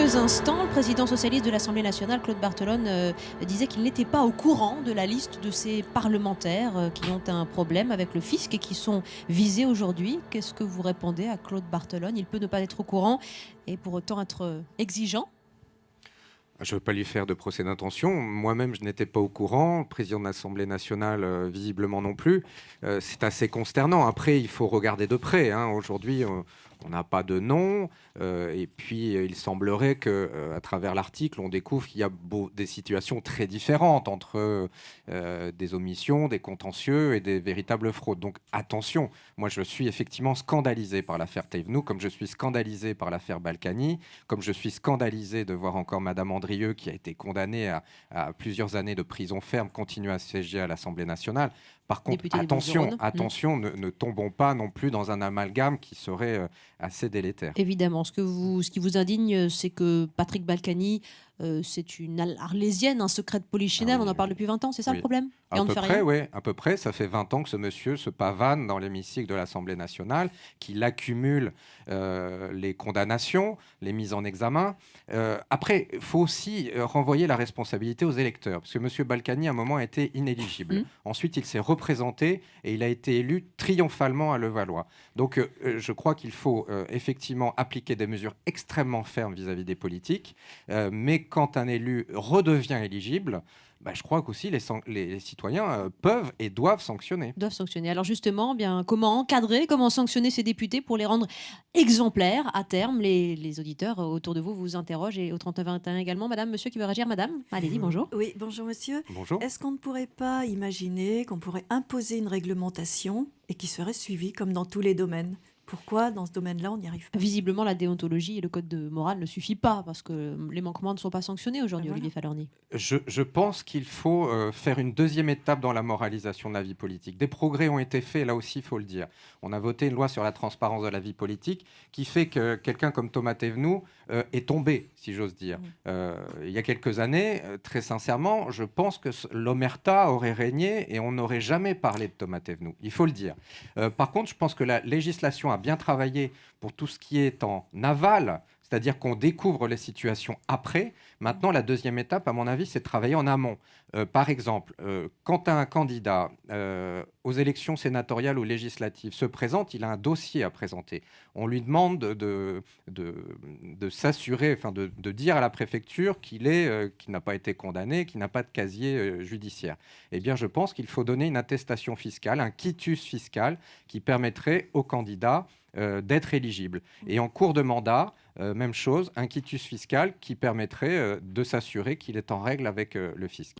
quelques instants, le président socialiste de l'Assemblée nationale, Claude Barthelone, disait qu'il n'était pas au courant de la liste de ces parlementaires qui ont un problème avec le fisc et qui sont visés aujourd'hui. Qu'est-ce que vous répondez à Claude Barthelone? Il peut ne pas être au courant et pour autant être exigeant. Je ne veux pas lui faire de procès d'intention. Moi-même, je n'étais pas au courant. Le président de l'Assemblée nationale, visiblement non plus. C'est assez consternant. Après, il faut regarder de près, hein. Aujourd'hui, on n'a pas de nom. Et puis, il semblerait qu'à travers l'article, on découvre qu'il y a des situations très différentes entre des omissions, des contentieux et des véritables fraudes. Donc, attention. Moi, je suis effectivement scandalisé par l'affaire Thévenoud, comme je suis scandalisé par l'affaire Balkany, comme je suis scandalisé de voir encore Madame Andrieux, qui a été condamnée à plusieurs années de prison ferme, continuer à siéger à l'Assemblée nationale. Par contre, attention, ne tombons pas non plus dans un amalgame qui serait assez délétère. Évidemment, ce qui vous indigne, c'est que Patrick Balkany, c'est une arlésienne, un secret de polichinelle, Ah oui, on en parle depuis 20 ans, c'est ça le problème? Et on ne fait rien? Oui, à peu près. Ça fait 20 ans que ce monsieur se pavane dans l'hémicycle de l'Assemblée nationale, qu'il accumule les condamnations, les mises en examen. Après, il faut aussi renvoyer la responsabilité aux électeurs, parce que monsieur Balkany, à un moment, a été inéligible. Ensuite, il s'est représenté et il a été élu triomphalement à Levallois. Donc, je crois qu'il faut effectivement appliquer des mesures extrêmement fermes vis-à-vis des politiques, mais quand un élu redevient éligible, je crois qu'aussi les citoyens peuvent et doivent sanctionner. Doivent sanctionner. Alors justement, bien, comment encadrer, comment sanctionner ces députés pour les rendre exemplaires à terme? Les auditeurs autour de vous vous interrogent et au 39-21 également. Madame, monsieur qui veut réagir, madame? Allez-y, bonjour. Oui, bonjour monsieur. Bonjour. Est-ce qu'on ne pourrait pas imaginer qu'on pourrait imposer une réglementation et qui serait suivie comme dans tous les domaines? Pourquoi dans ce domaine-là on n'y arrive pas? Visiblement, la déontologie et le code de morale ne suffit pas parce que les manquements ne sont pas sanctionnés aujourd'hui, Voilà. Olivier Falorni. Je pense qu'il faut faire une deuxième étape dans la moralisation de la vie politique. Des progrès ont été faits, là aussi, il faut le dire. On a voté une loi sur la transparence de la vie politique qui fait que quelqu'un comme Thomas Thévenoud est tombé, si j'ose dire. Il y a quelques années, très sincèrement, je pense que l'omerta aurait régné et on n'aurait jamais parlé de Thomas Thévenoud. Il faut le dire. Par contre, je pense que la législation a bien travaillé pour tout ce qui est en aval, c'est-à-dire qu'on découvre les situations après. Maintenant, la deuxième étape, à mon avis, c'est de travailler en amont. Par exemple, quand un candidat aux élections sénatoriales ou législatives se présente, il a un dossier à présenter. On lui demande de s'assurer, enfin de dire à la préfecture qu'il n'a pas été condamné, qu'il n'a pas de casier judiciaire. Eh bien, je pense qu'il faut donner une attestation fiscale, un quitus fiscal qui permettrait au candidat d'être éligible. Et en cours de mandat, même chose, un quitus fiscal qui permettrait de s'assurer qu'il est en règle avec le fisc.